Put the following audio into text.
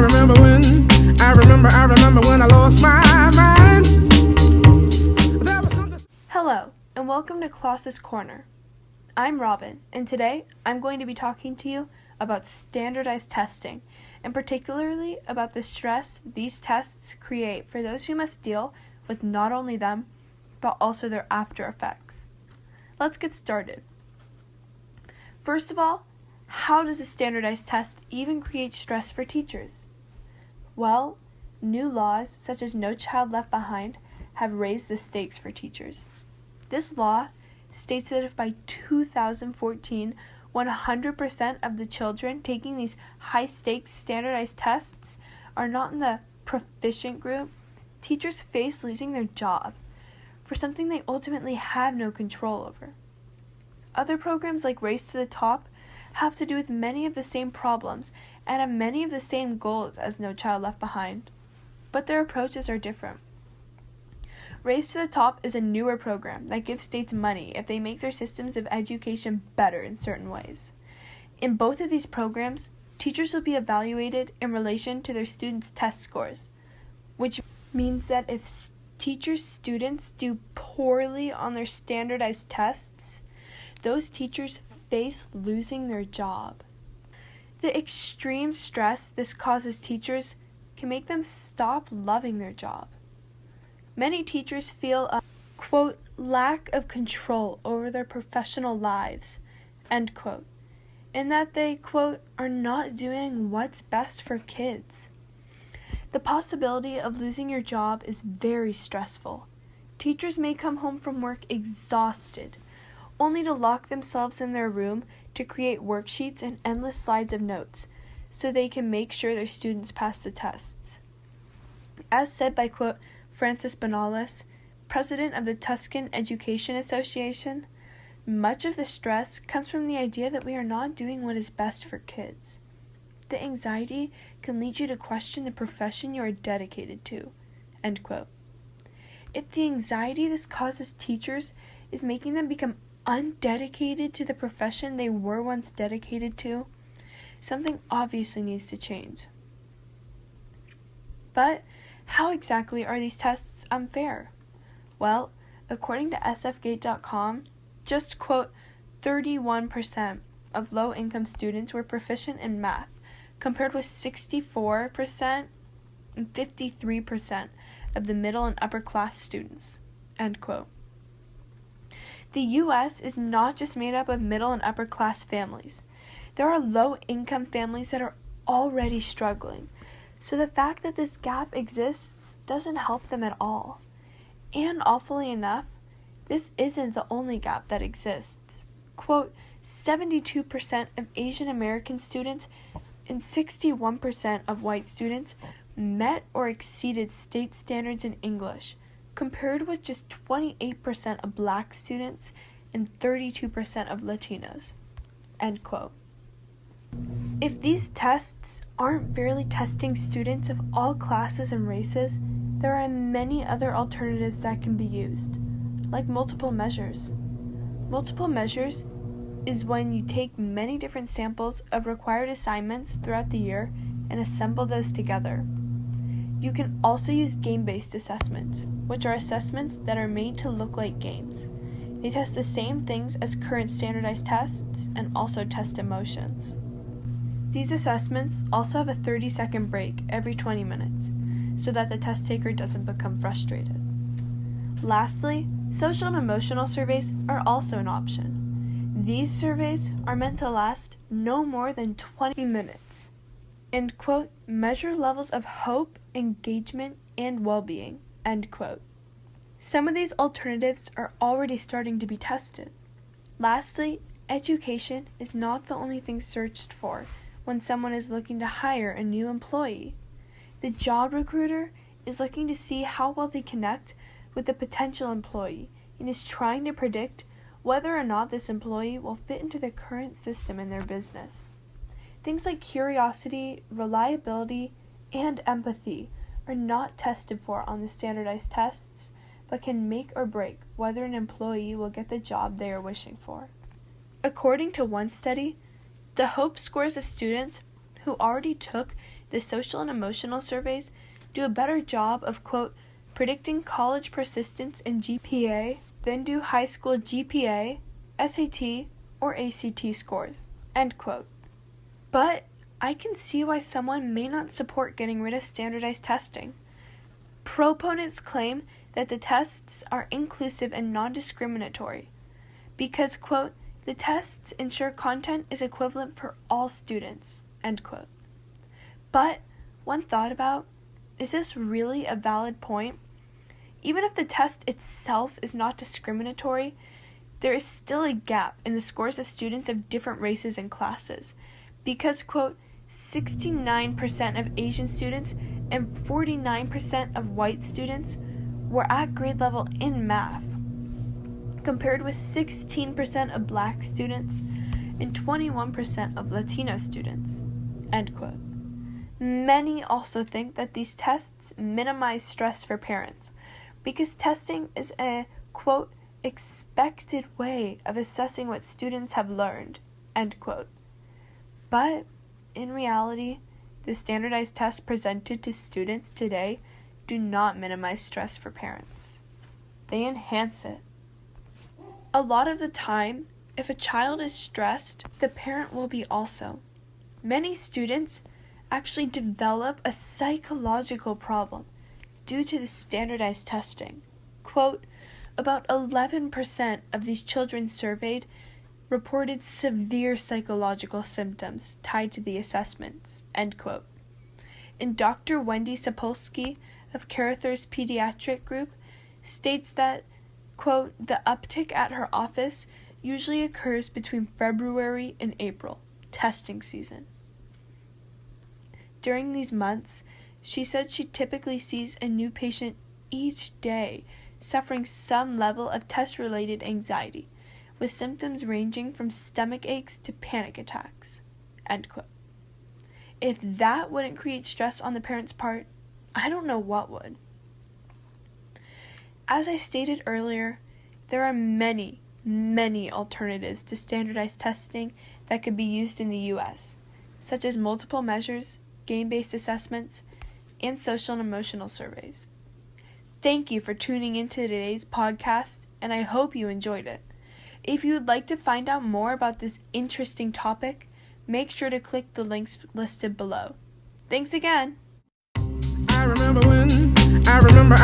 remember when I lost my mind. There was something. Hello, and welcome to Klaus's Corner. I'm Robin, and today I'm going to be talking to you about standardized testing, and particularly about the stress these tests create for those who must deal with not only them, but also their after effects. Let's get started. First of all, how does a standardized test even create stress for teachers? Well, new laws, such as No Child Left Behind, have raised the stakes for teachers. This law states that if by 2014, 100% of the children taking these high-stakes standardized tests are not in the proficient group, teachers face losing their job for something they ultimately have no control over. Other programs like Race to the Top have to do with many of the same problems and have many of the same goals as No Child Left Behind, but their approaches are different. Race to the Top is a newer program that gives states money if they make their systems of education better in certain ways. In both of these programs, teachers will be evaluated in relation to their students' test scores, which means that if teachers' students do poorly on their standardized tests, those teachers face losing their job. The extreme stress this causes teachers can make them stop loving their job. Many teachers feel a, quote, lack of control over their professional lives, end quote, and that they, quote, are not doing what's best for kids. The possibility of losing your job is very stressful. Teachers may come home from work exhausted, only to lock themselves in their room to create worksheets and endless slides of notes so they can make sure their students pass the tests. As said by, quote, Francis Bonalis, president of the Tuscan Education Association, much of the stress comes from the idea that we are not doing what is best for kids. The anxiety can lead you to question the profession you are dedicated to, end quote. If the anxiety this causes teachers is making them become undedicated to the profession they were once dedicated to, something obviously needs to change. But how exactly are these tests unfair? Well, according to sfgate.com, just, quote, 31% of low-income students were proficient in math, compared with 64% and 53% of the middle and upper class students, end quote. The U.S. is not just made up of middle and upper class families. There are low-income families that are already struggling, so the fact that this gap exists doesn't help them at all. And awfully enough, this isn't the only gap that exists. Quote, 72% of Asian American students and 61% of white students met or exceeded state standards in English, compared with just 28% of black students and 32% of Latinos, end quote. If these tests aren't fairly testing students of all classes and races, there are many other alternatives that can be used, like multiple measures. Multiple measures is when you take many different samples of required assignments throughout the year and assemble those together. You can also use game-based assessments, which are assessments that are made to look like games. They test the same things as current standardized tests and also test emotions. These assessments also have a 30-second break every 20 minutes, so that the test taker doesn't become frustrated. Lastly, social and emotional surveys are also an option. These surveys are meant to last no more than 20 minutes and, quote, measure levels of hope, engagement, and well-being, end quote. Some of these alternatives are already starting to be tested. Lastly, education is not the only thing searched for when someone is looking to hire a new employee. The job recruiter is looking to see how well they connect with the potential employee and is trying to predict whether or not this employee will fit into the current system in their business. Things like curiosity, reliability, and empathy are not tested for on the standardized tests, but can make or break whether an employee will get the job they are wishing for. According to one study, the hope scores of students who already took the social and emotional surveys do a better job of, quote, predicting college persistence in GPA than do high school GPA, SAT, or ACT scores, end quote. But I can see why someone may not support getting rid of standardized testing. Proponents claim that the tests are inclusive and non-discriminatory because, quote, the tests ensure content is equivalent for all students, end quote. But when thought about, is this really a valid point? Even if the test itself is not discriminatory, there is still a gap in the scores of students of different races and classes because, quote, 69% of Asian students and 49% of white students were at grade level in math, compared with 16% of black students and 21% of Latino students, end quote. Many also think that these tests minimize stress for parents because testing is a, quote, expected way of assessing what students have learned, end quote. But in reality, the standardized tests presented to students today do not minimize stress for parents. They enhance it. A lot of the time, if a child is stressed, the parent will be also. Many students actually develop a psychological problem due to the standardized testing. Quote, about 11% of these children surveyed reported severe psychological symptoms tied to the assessments, end quote. And Dr. Wendy Sapolsky of Carethers Pediatric Group states that, quote, the uptick at her office usually occurs between February and April, testing season. During these months, she said she typically sees a new patient each day suffering some level of test-related anxiety, with symptoms ranging from stomach aches to panic attacks, end quote. If that wouldn't create stress on the parent's part, I don't know what would. As I stated earlier, there are many alternatives to standardized testing that could be used in the U.S., such as multiple measures, game-based assessments, and social and emotional surveys. Thank you for tuning into today's podcast, and I hope you enjoyed it. If you would like to find out more about this interesting topic, make sure to click the links listed below. Thanks again! I remember